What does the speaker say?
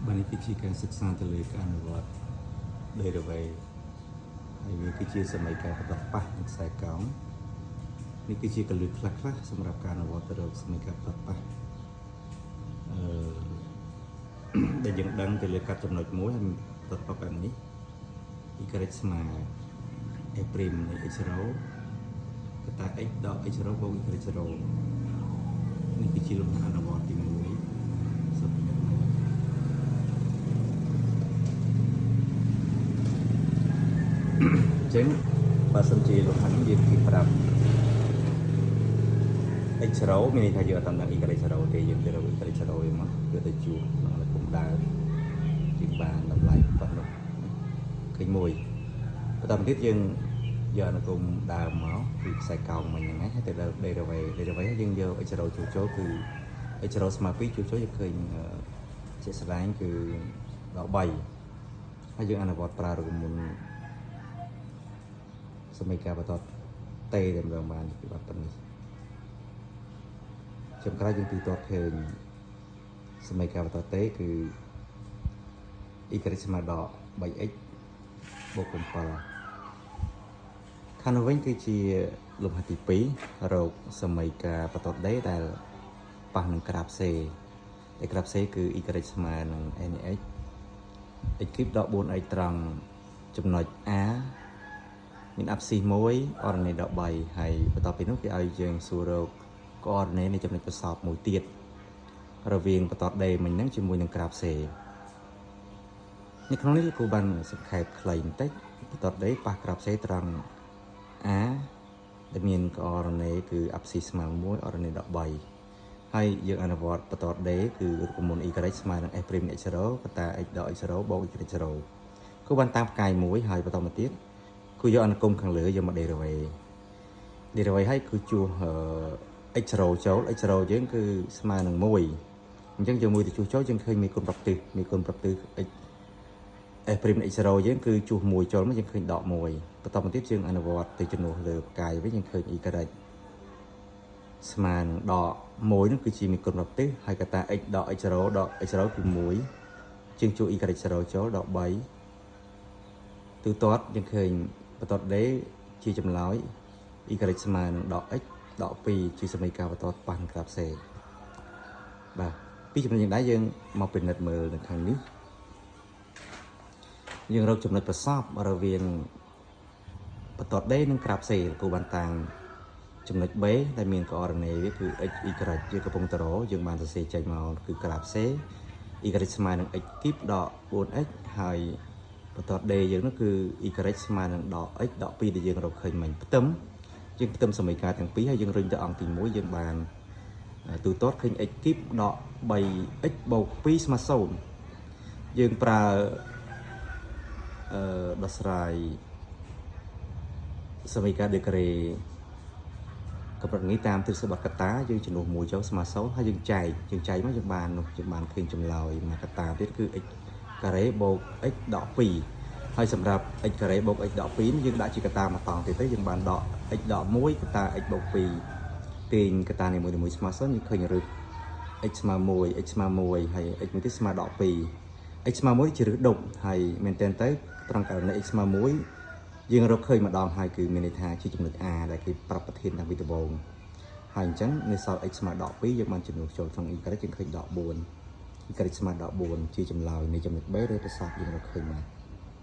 บันนี้คือการศึกษาทะเลการวัดได้ระบายให้มีคือสมัยการประดับป่ะในสายเก่านี่คือการลึกคลักๆสำหรับการวัดระดับสมัยการประดับป่ะได้ยังดังทะเลการจำนวนม้วนประดับแบบนี้อีกระดับสมัยเอพริมในเอชโรกระต่ายดอกเอชโรบวกอีกระดับเอชโรนี่คือลงการวัดที่ม้วนจึงภาษาจีนเราทำยืนที่ปรับไอ้เชราไม่ได้ทายเยอะตามนั้นอีกอะไรเชราแต่ยังเราอีกอะไรเชราอยู่มั้งเกิดแต่จูนั่นแหละผมได้จึงบานลำลายตอนนั้นขึ้นมวยตอนที่ยังgiờ nó cũng đào máu thì xài cầu mình như thế thì đây là vậy nhưng giờไอ้เชราchủ chốtคือไอ้เชราสมาร์ทchủ chốtจะเคยเช็ดสไลด์คือดอกใบให้ยังอันนั้นวัดปลาเราก็มุนสมัยการประทอดเตะเดิมเรื่องมันคือแบบนี้จำกระทั่งตีตัวเพลงสมัยการประทอดเตะคืออีกริสมาดอกใบเอ็กบวกกับปลาคานวิ่งคือชีลมหัติปีเราสมัยการประทอดเตะแต่ปังหนึ่งกราบเซแต่กราบเซคืออีกริสมาหนึ่งเอ็นเอ็กอีกคลิปดอกบนไอตรังจำนวนอาមានអាប់ស៊ីមួយអរណេដក3ហើយបន្ទាប់ពីនោះគេឲ្យយើងសួររកក៏អរណេនៃចំណុចប្រសពមួយទៀតរវាងបន្តដេមិញហ្នឹងជាមួយនឹងក្រាបសេនៅក្នុងនេះគូបានសង្ខេបខ្លីបន្តិចបន្តដេប៉ះក្រាបសេត្រង់អាដែលមានក៏អរណេគឺអាប់ស៊ីស្មើ1អរណេដក3ហើយយើងអនុវត្តបន្តដេគឺរូបមន្ត y ស្មើនឹង s' x កតា x ដក x បូក y គូបានតាមផ្កាយមួយហើយបន្តមកទៀតគឺយកអនុគមខាងលើយកមកដេរវេឲ្យគឺជួសx ចូល x យើងគឺស្មើនឹង1អញ្ចឹងយកមួយទៅជួសចូលយើងឃើញមានគុណប្រតិមានគុណប្រតិ x x យើងគឺជួស1ចូលមកយើងឃើញដក1បន្តមកទៀតយើងអនុវត្តទៅចំនួនលើផ្កាយវិញយើងឃើញ y ស្មើនឹងដក1នោះគឺជាមានគុណប្រតិហើយកតា x ដក x ដក x គឺ1យើងជួស y ចូលដក3ទូទាត់យើងឃើញបន្តដេជាចម្លើយ y ស្មើនឹងដក x ដក2ជាសមីការបន្តប៉ះក្រាបសេបាទពីចំណុចយ៉ាងដែរយើងមកពិនិត្យមើលនៅខាងនេះយើងរកចំណុចប្រសពរវាងបន្តដេនិងក្រាបសេគូបានតាំងចំណុច B ដែលមានកអរណេវាគឺ x y យើងកំពុងតរយើងបានសរសេរចេញមកគឺក្រាបសេ y ស្មើនឹង x គីបដក 4x ហើយបន្តដេយើងនោះគឺ y ស្មើនឹងដក x ដក2ដែលយើងរកឃើញមិញផ្ទឹមយើងផ្ទឹមសមីការទាំងពីរហើយយើងរុញទៅអង្គទី1យើងបានទូទាត់ឃើញ x គីបដក 3x បូក2ស្មើ0យើងប្រើដោះស្រាយសមីការដេក្រេកម្រិតនេះតាមទិសបត្តិកតាយើងចំនួន1ចូលស្មើ0ហើយយើងចែកមកយើងបានឃើញចម្លើយមួយកតាទៀតគឺ x ការ៉េបូក x ដក2ហើយសម្រាប់ x ការ៉េបូក x ដក2យើងដាក់ជាកតាមកតង់ទៀតទៅយើងបានដក x ដក1កតា x បូក2ទាញកតានីមួយៗស្មើ0យើងឃើញរឹស x ស្មើ1 x ស្មើ1ហើយ x មួយទៀតស្មើដក2 x ស្មើ1ជារឹសដប់ហើយមែនតើទៅត្រង់ករណី x ស្មើ1យើងរកឃើញម្ដងហើយគឺមានន័យថាជាចំណុច A ដែលគេប្រាប់ប្រធានតាំងពីដំបូងហើយអញ្ចឹងនៅសល់ x ស្មើដក2យើងបានចំនួនចូលក្នុង y យើងឃើញដក4y ស្មើដក4ជាចម្លើយនៃចំណុច B ឬប្រសាទយើងរកឃើញមក